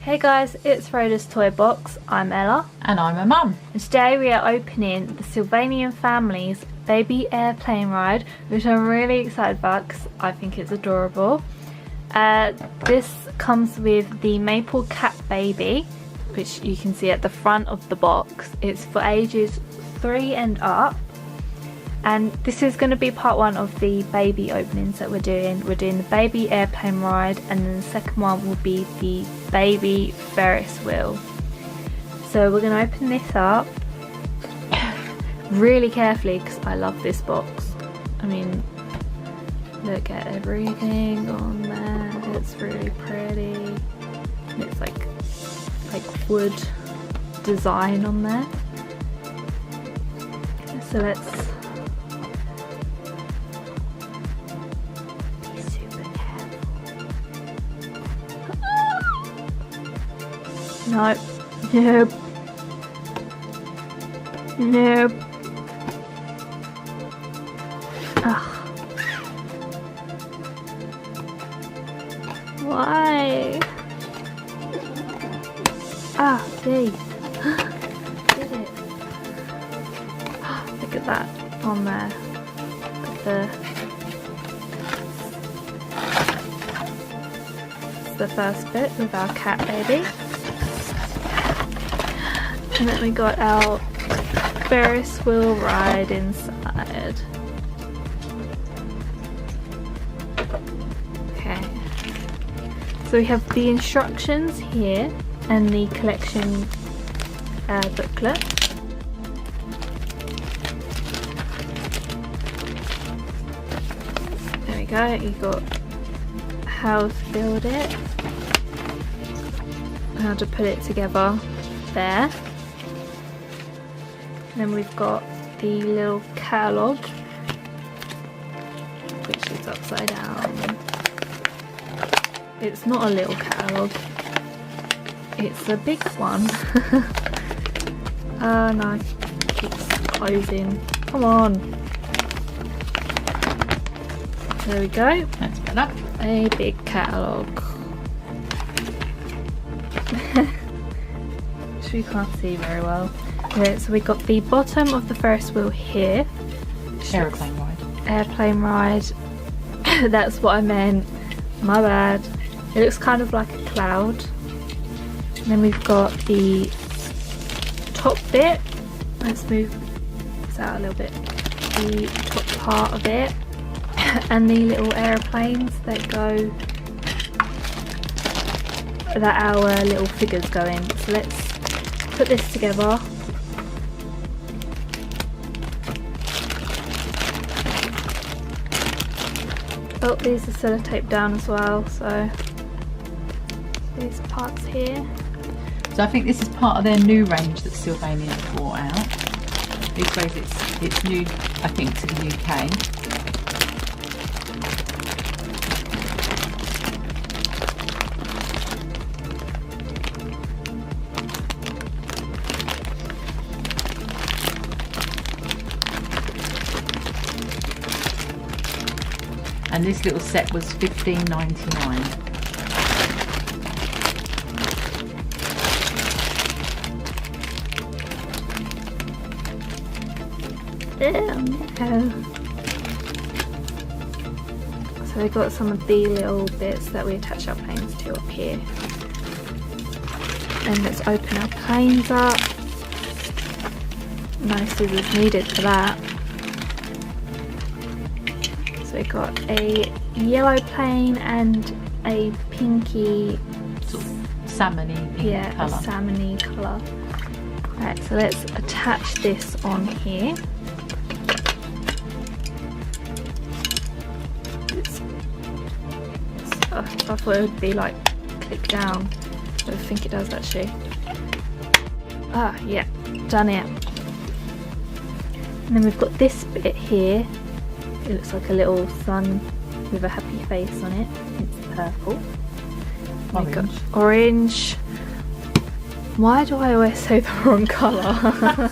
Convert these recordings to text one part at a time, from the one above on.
Hey guys, it's Rhoda's Toy Box. I'm Ella. And I'm a mum. And today we are opening the Sylvanian Families baby airplane ride, which I'm really excited about because I think it's adorable. This comes with the Maple Cat Baby, which you can see at the front of the box. It's for ages 3 and up. And this is going to be part 1 of the baby openings that we're doing. We're doing the baby airplane ride, and then the second one will be the baby Ferris wheel. So we're going to open this up really carefully because I love this box. I mean, look at everything on there. It's really pretty. And it's like wood design on there. So let's Nope. Nope. Nope. Ugh. Why? Ah, there. Did it. Look at that on there. The first bit with our cat baby. And then we got our Ferris wheel ride inside. Okay. So we have the instructions here and the collection booklet. There we go, you got how to build it, how to put it together there. Then we've got the little catalogue, which is upside down. It's not a little catalogue, it's a big one. Oh no, it keeps closing. Come on. There we go. That's better. A big catalogue. Which we can't see very well. Okay, so we got the bottom of the Ferris wheel here. Airplane ride. Airplane ride. That's what I meant. My bad. It looks kind of like a cloud. And then we've got the top bit. Let's move this out a little bit. The top part of it. And the little airplanes that go, that our little figures go in. So let's put this together. Oh, these are sellotaped down as well, so these parts here. So I think this is part of their new range that Sylvanian brought out. These ways it's new, I think, to the UK. And this little set was $15.99. So we got some of the little bits that we attach our planes to up here. And let's open our planes up. No scissors needed for that. So we got a yellow plane and a pinky, sort of salmony pink colour. A salmony colour. Right, so let's attach this on here. I thought it would be like click down, but I think it does actually. Ah, yeah, done it. And then we've got this bit here. It looks like a little sun with a happy face on it. It's purple. Orange. We've got orange. Why do I always say the wrong colour?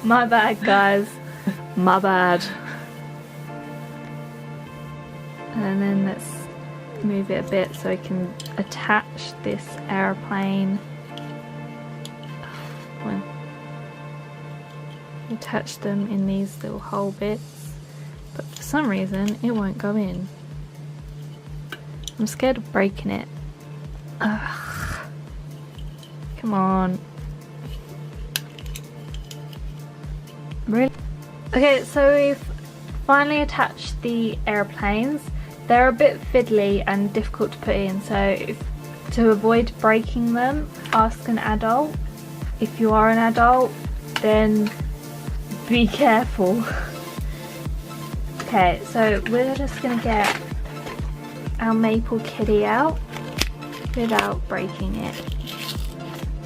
My bad, guys. My bad. And then let's move it a bit so I can attach this aeroplane. Well, attach them in these little hole bits, but for some reason it won't go in. I'm scared of breaking it. Ugh. Come on. Really? Okay, so we've finally attached the aeroplanes. They're a bit fiddly and difficult to put in, so to avoid breaking them, ask an adult. If you are an adult, then be careful. Okay, so we're just gonna get our maple kitty out without breaking it.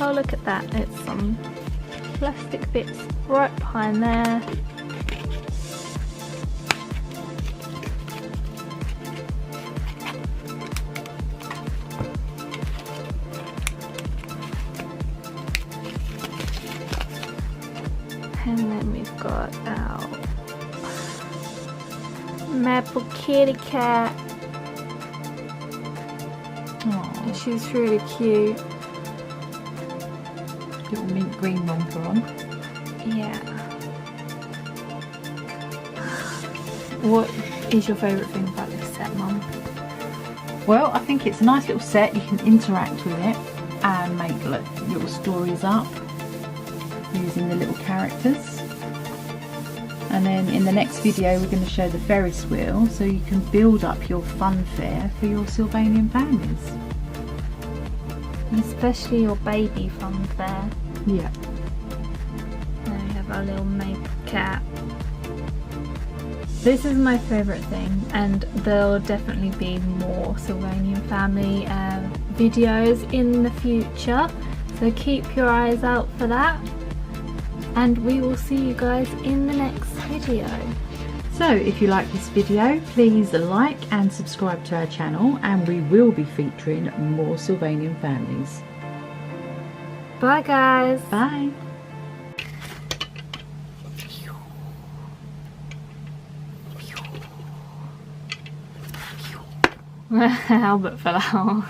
Oh, look at that, it's some plastic bits right behind there. And then we've got our maple kitty cat. Aww. She's really cute. Little mint green romper on. Yeah. What is your favourite thing about this set, Mum? Well, I think it's a nice little set. You can interact with it and make little stories up using the little characters. And then in the next video we're going to show the Ferris wheel, so you can build up your fun fair for your Sylvanian families. Especially your baby fun fair. Yeah. There we have our little maple cat. This is my favourite thing, and there'll definitely be more Sylvanian family videos in the future, so keep your eyes out for that. And we will see you guys in the next video. So if you like this video, please like and subscribe to our channel, and we will be featuring more Sylvanian families. Bye guys. Bye. Albert fell out.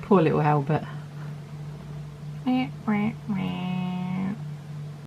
Poor little Albert.